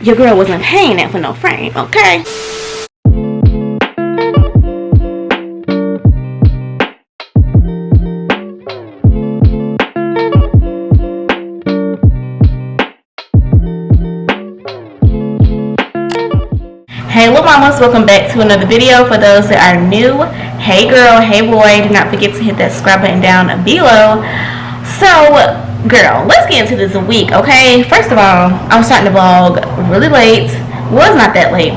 Your girl wasn't paying that for no frame, okay? Hey little mamas, welcome back to another video. For those that are new, hey girl, hey boy, do not forget to hit that subscribe button down below. So girl, let's get into this week, okay? First of all, I'm starting the vlog really late. Well, it's not that late.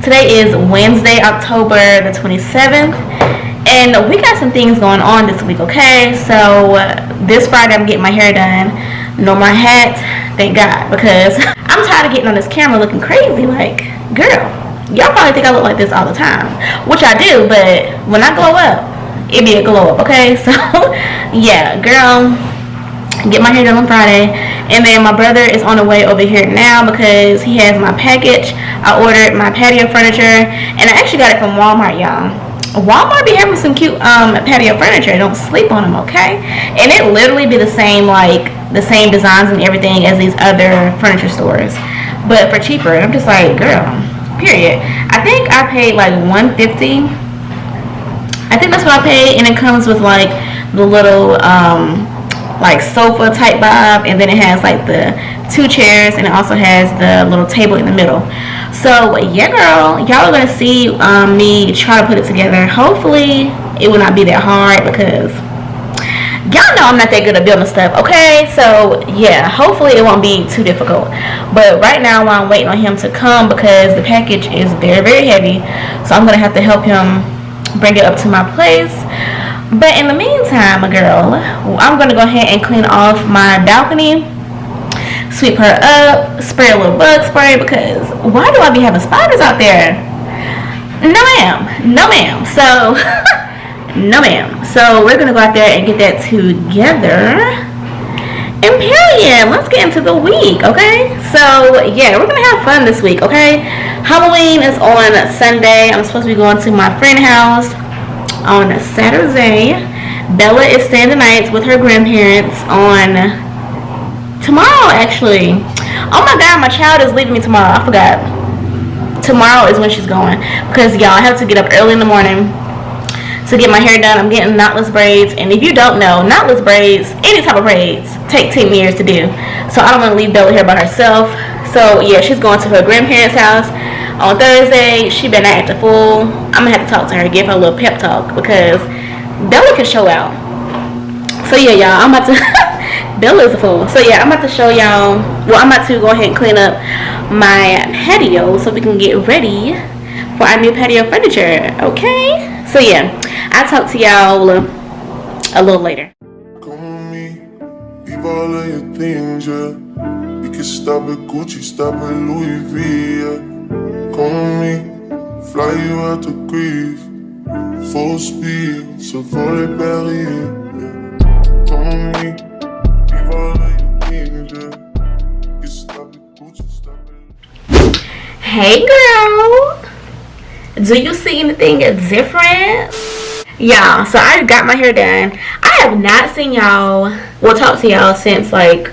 Today is Wednesday, October the 27th, and we got some things going on this week, okay? So this Friday I'm getting my hair done. No more hat, thank God, because I'm tired of getting on this camera looking crazy. Like, girl, y'all probably think I look like this all the time, which I do, but when I glow up, it be a glow up, okay? So yeah, girl, get my hair done on Friday, and then my brother is on the way over here now because he has my package. I ordered my patio furniture, and I actually got it from Walmart, y'all. Walmart be having some cute patio furniture. Don't sleep on them, okay? And it literally be the same, like the same designs and everything as these other furniture stores, but for cheaper. And I'm just like, girl, period. I think I paid like $150. I think that's what I paid, and it comes with like the little like sofa type vibe, and then it has like the 2 chairs, and it also has the little table in the middle. So yeah girl, y'all are gonna see me try to put it together. Hopefully it will not be that hard, because y'all know I'm not that good at building stuff, okay? So yeah, hopefully it won't be too difficult. But right now, while I'm waiting on him to come, because the package is very heavy, so I'm gonna have to help him bring it up to my place. But in the meantime, girl, I'm gonna go ahead and clean off my balcony, sweep her up, spray a little bug spray, because why do I be having spiders out there? No ma'am. So no ma'am. So we're gonna go out there and get that together. And period, let's get into the week, okay? So yeah, we're gonna have fun this week, okay? Halloween is on Sunday. I'm supposed to be going to my friend's house on Saturday. Bella is staying the night with her grandparents on tomorrow, actually. Oh my god, my child is leaving me tomorrow. I forgot. Tomorrow is when she's going, because y'all, I have to get up early in the morning to get my hair done. I'm getting knotless braids, and if you don't know, knotless braids, any type of braids, take 10 years to do. So I don't want to leave Bella here by herself. So yeah, she's going to her grandparents' house on Thursday. She better not act a fool. I'm gonna have to talk to her, give her a little pep talk, because Bella can show out. So yeah, y'all, I'm about to Bella is a fool. So yeah, I'm about to show y'all. Well, I'm about to go ahead and clean up my patio so we can get ready for our new patio furniture, okay? So yeah, I'll talk to y'all a little later. Come with me, leave all of your things, yeah. We can stop at Gucci, stop at Louis V, yeah. Come with me, fly you out to Greece, full speed, so volley Paris, yeah. Come with me, leave all of your things, yeah. We can stop at Gucci, stop at... Hey girl, do you see anything different? Yeah, so I got my hair done. I have not seen y'all, well, talk to y'all since like,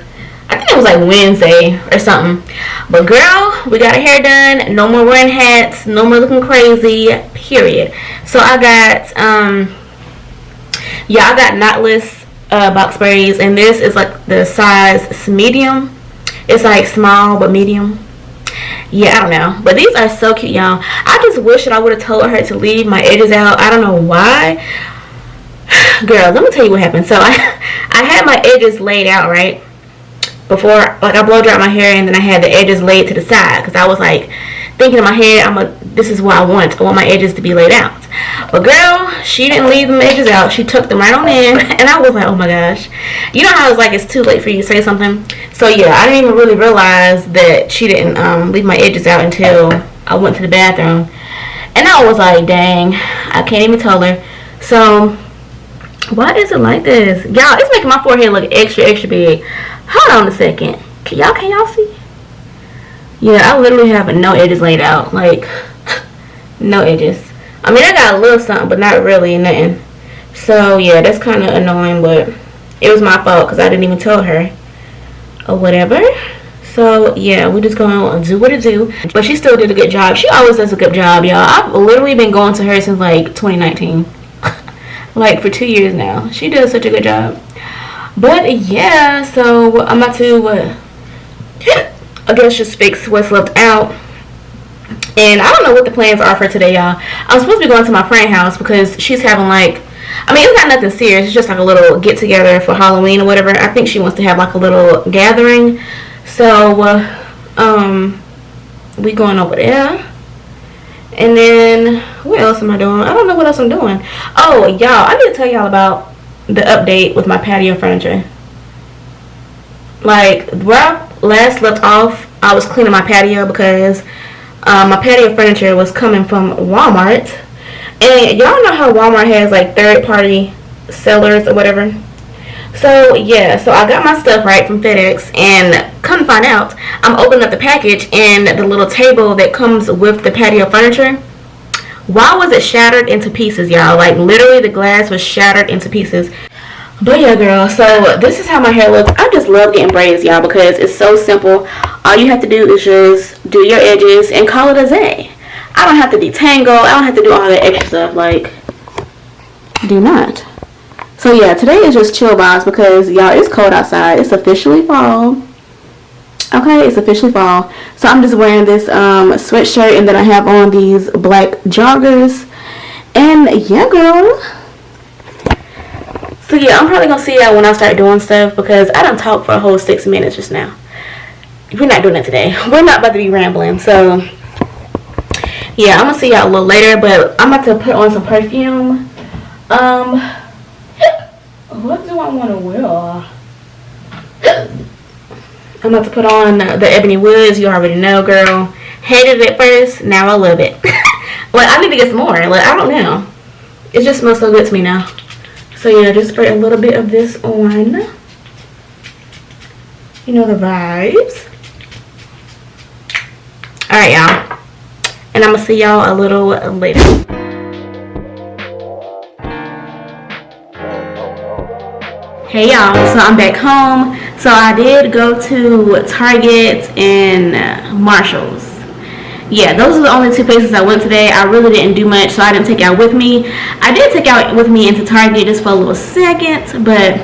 I think it was like Wednesday or something. But girl, we got our hair done. No more wearing hats, no more looking crazy, period. So I got I got knotless box braids, and this is like the size medium. It's like small but medium. Yeah, I don't know, but these are so cute, y'all. I just wish that I would have told her to leave my edges out. I don't know why. Girl, let me tell you what happened. So I had my edges laid out, right? Before, like, I blow dried my hair, and then I had the edges laid to the side, because I was like thinking in my head, this is what I want my edges to be laid out. But girl, she didn't leave the edges out. She tucked them right on in, and I was like, oh my gosh. You know how it's like it's too late for you to say something? So yeah, I didn't even really realize that she didn't leave my edges out until I went to the bathroom, and I was like, dang, I can't even tell her. So why is it like this, y'all? It's making my forehead look extra big. Hold on a second. Can y'all see? Yeah, I literally have no edges laid out. Like, no edges. I mean, I got a little something, but not really nothing. So yeah, that's kind of annoying, but it was my fault because I didn't even tell her or whatever. So So yeah, we just gonna do what it do. But she still did a good job. She always does a good job, y'all. I've literally been going to her since like 2019. Like for 2 years now. She does such a good job. But yeah, so I'm about to I guess just fix what's left out. And I don't know what the plans are for today, y'all. I'm supposed to be going to my friend's house because she's having like, I mean, it's not nothing serious. It's just like a little get together for Halloween or whatever. I think she wants to have like a little gathering. So, we going over there. And then, what else am I doing? I don't know what else I'm doing. Oh, y'all, I need to tell y'all about the update with my patio furniture. Like, where I last left off, I was cleaning my patio because my patio furniture was coming from Walmart. And y'all know how Walmart has like third-party sellers or whatever. So yeah, so I got my stuff right from FedEx, and come to find out, I'm opening up the package and the little table that comes with the patio furniture, why was it shattered into pieces, y'all? Like literally the glass was shattered into pieces. But yeah, girl, so this is how my hair looks. I just love getting braids, y'all, because it's so simple. All you have to do is just do your edges and call it a day. I don't have to detangle. I don't have to do all that extra stuff. Like, do not. So yeah, today is just chill vibes because y'all, it's cold outside. It's officially fall. Okay, it's officially fall. So I'm just wearing this sweatshirt, and then I have on these black joggers. And yeah, girl. So yeah, I'm probably gonna see y'all when I start doing stuff because I done talked for a whole 6 minutes just now. We're not doing that today. We're not about to be rambling. So yeah, I'm gonna see y'all a little later, but I'm about to put on some perfume. What do I want to wear? I'm about to put on the Ebony Woods. You already know, girl. Hated it at first. Now I love it. Well, I need to get some more. Like, I don't know. It just smells so good to me now. So, yeah, just spray a little bit of this on. You know the vibes. Alright, y'all. And I'm going to see y'all a little later. Hey y'all, so I'm back home. So I did go to Target and Marshall's. Yeah, those are the only two places I went today. I really didn't do much, so I didn't take out with me. I did take out with me into Target just for a little second, but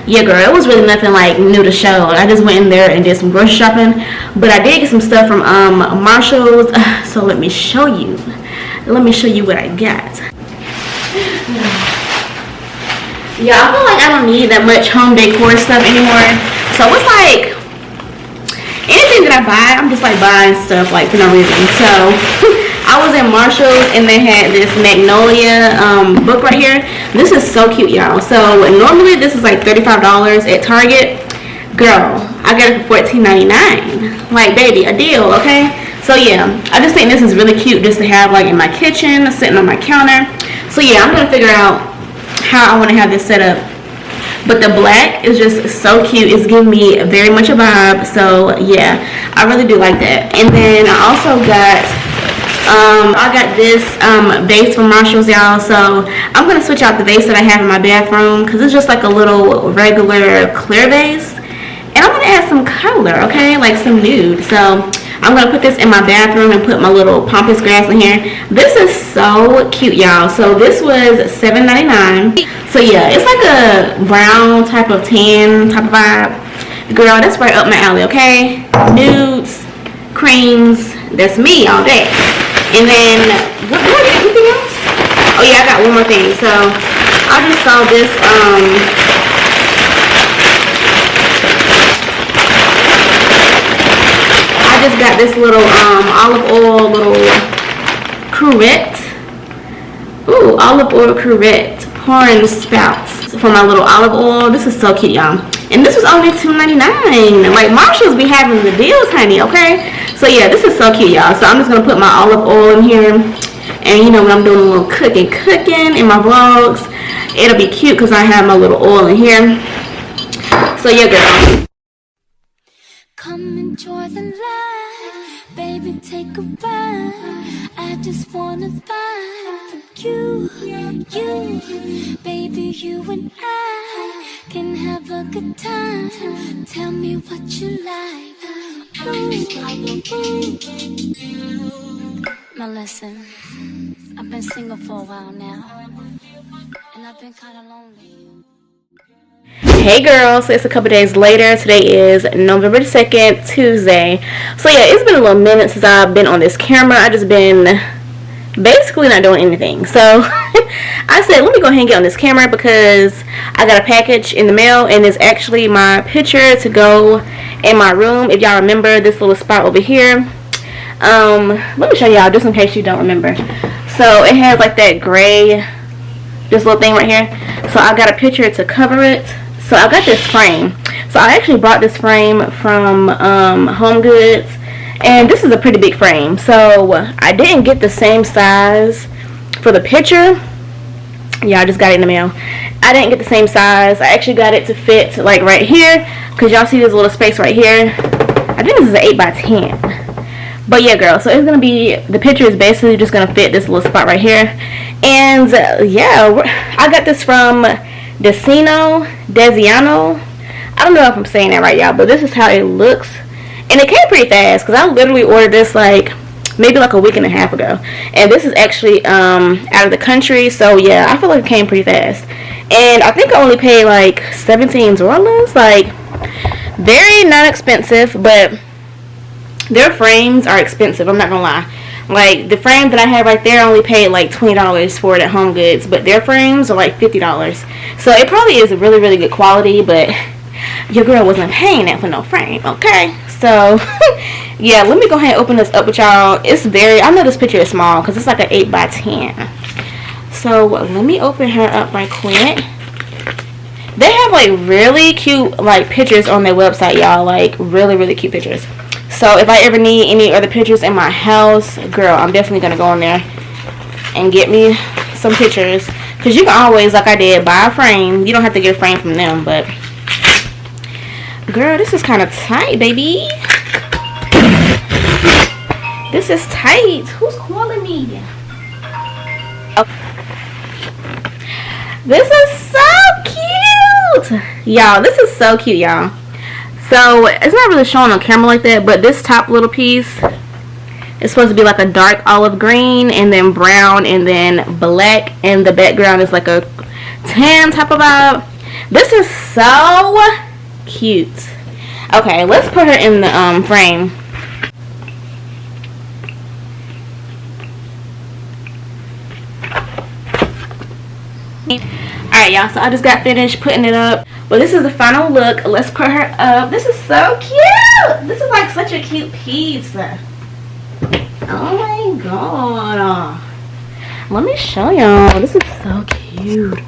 yeah, girl, it was really nothing like new to show. I just went in there and did some grocery shopping, but I did get some stuff from Marshall's. So let me show you. Let me show you what I got. Yeah, I feel like I don't need that much home decor stuff anymore. So it's like anything that I buy, I'm just like buying stuff like for no reason. So I was in Marshall's and they had this Magnolia book right here. This is so cute, y'all. So normally this is like $35 at Target. Girl, I got it for $14.99. Like, baby, a deal, okay? So yeah, I just think this is really cute just to have like in my kitchen, sitting on my counter. So yeah, I'm gonna figure out how I want to have this set up. But the black is just so cute. It's giving me very much a vibe. So yeah, I really do like that. And then I also got this vase from Marshall's, y'all. So I'm gonna switch out the vase that I have in my bathroom because it's just like a little regular clear vase, and I'm gonna add some color, okay, like some nude. So I'm gonna put this in my bathroom and put my little pampas grass in here. This is so cute, y'all. So this was $7.99. So yeah, it's like a brown type of tan type of vibe. Girl, that's right up my alley, okay? Nudes, creams, that's me all day. And then, what, do I get anything else? Oh yeah, I got one more thing. So I just saw this, I just got this little olive oil little cruet. Ooh, olive oil cruet pouring spouts for my little olive oil. This is so cute, y'all. And this was only $2.99. Like, Marshall's be having the deals, honey, okay? So yeah, this is so cute, y'all. So I'm just gonna put my olive oil in here. And you know, when I'm doing a little cooking in my vlogs, it'll be cute because I have my little oil in here. So yeah, girl. Come enjoy the light, baby, take a ride. I just wanna vibe with you, baby, you and I can have a good time. Tell me what you like, Now listen, I've been single for a while now, and I've been kind of lonely. Hey girls, so it's a couple days later. Today is November 2nd, Tuesday. So yeah, it's been a little minute since I've been on this camera. I just been basically not doing anything. So I said, let me go ahead and get on this camera because I got a package in the mail, and it's actually my picture to go in my room. If y'all remember this little spot over here, let me show y'all just in case you don't remember. So it has like that gray, this little thing right here. So I got a picture to cover it. So I got this frame. So I actually bought this frame from Home Goods, and this is a pretty big frame. So I didn't get the same size for the picture. Yeah, I just got it in the mail. I didn't get the same size. I actually got it to fit like right here, because y'all see this little space right here. I think this is an 8x10. But yeah, girl, so it's gonna be, the picture is basically just gonna fit this little spot right here. And yeah, I got this from Desiano. I don't know if I'm saying that right, y'all, but this is how it looks. And it came pretty fast because I literally ordered this like maybe like a week and a half ago, and this is actually out of the country. So yeah, I feel like it came pretty fast, and I think I only paid like $17, like very not expensive. But their frames are expensive, I'm not gonna lie. Like the frame that I have right there, I only paid like $20 for it at Home Goods, but their frames are like $50. So it probably is a really, really good quality, but your girl wasn't paying that for no frame, okay? So yeah, let me go ahead and open this up with y'all. It's very, I know this picture is small because it's like an 8x10. So let me open her up right quick. They have like really cute like pictures on their website, y'all, like really, really cute pictures. So if I ever need any other pictures in my house, girl, I'm definitely going to go on there and get me some pictures. Because you can always, like I did, buy a frame. You don't have to get a frame from them, but girl, this is kind of tight, baby. This is tight. Who's calling me? Oh. This is so cute. Y'all, this is so cute, y'all. So it's not really showing on camera like that, but this top little piece is supposed to be like a dark olive green, and then brown, and then black, and the background is like a tan type of vibe. This is so cute. Okay, let's put her in the frame. Alright, y'all, so I just got finished putting it up. But this is the final look. Let's put her up. This is so cute. This is like such a cute piece. Oh my god. Let me show y'all. This is so cute.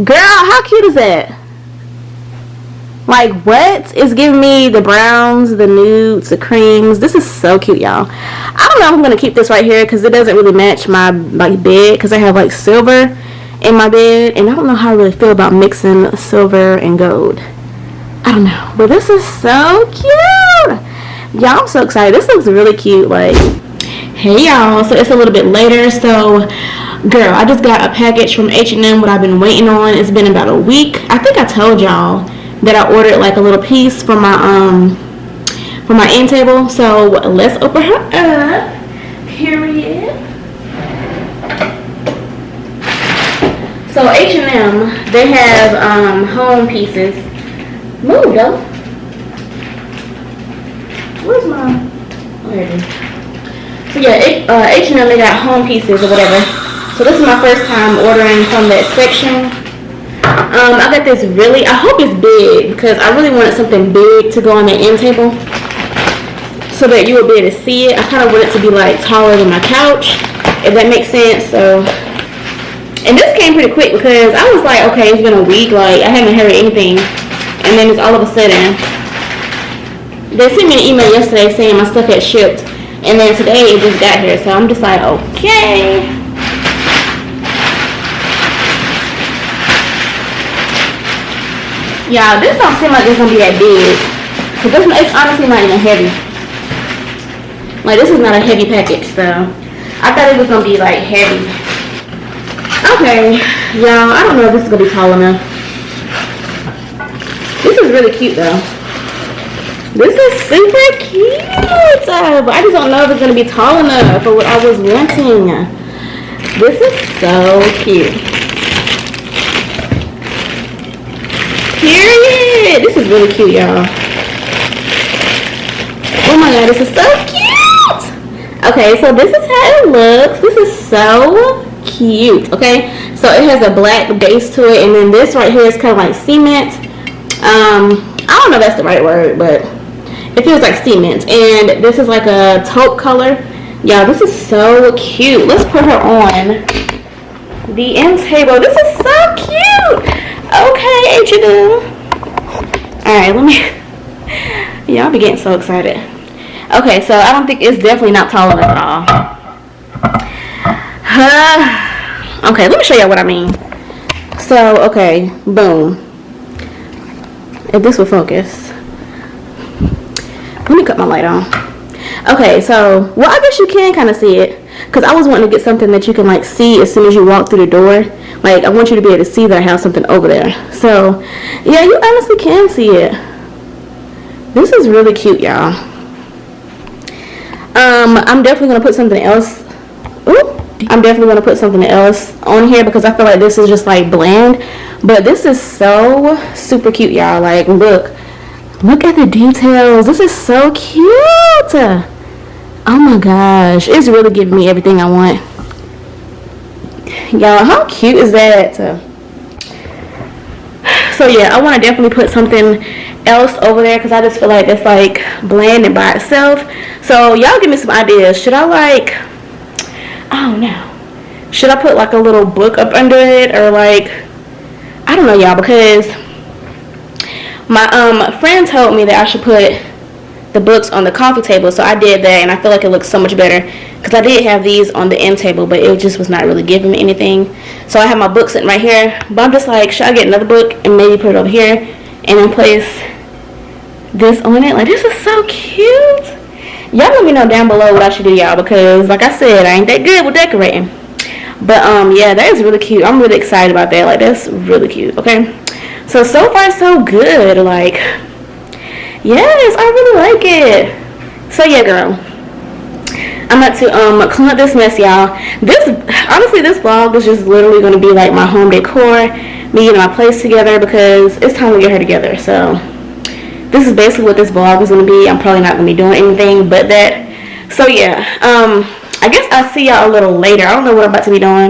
Girl, how cute is that? Like, what? It's giving me the browns, the nudes, the creams. This is so cute, y'all. I don't know if I'm going to keep this right here because it doesn't really match my like bed, because I have like silver in my bed, and I don't know how I really feel about mixing silver and gold. I don't know, but this is so cute, y'all. I'm so excited. This looks really cute. Like, hey y'all, so it's a little bit later. So girl, I just got a package from H&M, what I've been waiting on. It's been about a week. I think I told y'all that I ordered like a little piece for my end table. So let's open her up. Period. So H&M, they have home pieces. Move though. Where's my? Oh, here it is. So yeah, H&M, they got home pieces or whatever. So this is my first time ordering from that section. I got this really, I hope it's big, because I really wanted something big to go on the end table so that you would be able to see it. I kind of want it to be like taller than my couch, if that makes sense. So. And this came pretty quick because I was like, okay, it's been a week, like I haven't heard anything, and then it's all of a sudden they sent me an email yesterday saying my stuff had shipped, and then today it just got here. So I'm just like, okay. Y'all, this don't seem like it's gonna be that big, because it's honestly not even heavy. Like, this is not a heavy package, so I thought it was gonna be like heavy. Okay, y'all, I don't know if this is going to be tall enough. This is really cute, though. This is super cute. But I just don't know if it's gonna be tall enough for what I was wanting. This is so cute. Period. This is really cute, y'all. Oh my god, this is so cute. Okay, so this is how it looks. This is so cute. Okay, so it has a black base to it, and then this right here is kind of like cement. I don't know if that's the right word, but it feels like cement. And this is like a taupe color. Y'all, this is so cute. Let's put her on the end table. This is so cute. Okay, H-U. Alright, let me... Y'all be getting so excited. Okay, so I don't think it's definitely not tall enough at all. Okay, let me show y'all what I mean. So, okay, boom. If this will focus. Let me cut my light on. Okay, so, well, I guess you can kind of see it. Because I was wanting to get something that you can, like, see as soon as you walk through the door. Like, I want you to be able to see that I have something over there. So, yeah, you honestly can see it. This is really cute, y'all. I'm definitely going to put something else. Ooh, I'm definitely going to put something else on here because I feel like this is just, like, bland. But this is so super cute, y'all. Like, look at the details. This is so cute. Oh my gosh, it's really giving me everything I want. Y'all, how cute is that? So yeah, I want to definitely put something else over there because I just feel like it's like bland and by itself. So y'all give me some ideas. Should I like, I don't know, should I put like a little book up under it, or like, I don't know, y'all, because my friend told me that I should put the books on the coffee table, so I did that, and I feel like it looks so much better because I did have these on the end table, but it just was not really giving me anything. So I have my book sitting right here, but I'm just like, should I get another book and maybe put it over here and then place this on it? Like, this is so cute. Y'all let me know down below what I should do, y'all, because like I said, I ain't that good with decorating. But yeah, that is really cute. I'm really excited about that. Like, that's really cute. Okay, so far so good. Like, yes, I really like it. So yeah, girl, I'm about to clean up this mess, y'all. Honestly, this vlog was just literally going to be like my home decor, me getting my place together, because it's time to get her together. So this is basically what this vlog is going to be. I'm probably not going to be doing anything but that. So yeah, I guess I'll see y'all a little later. I don't know what I'm about to be doing.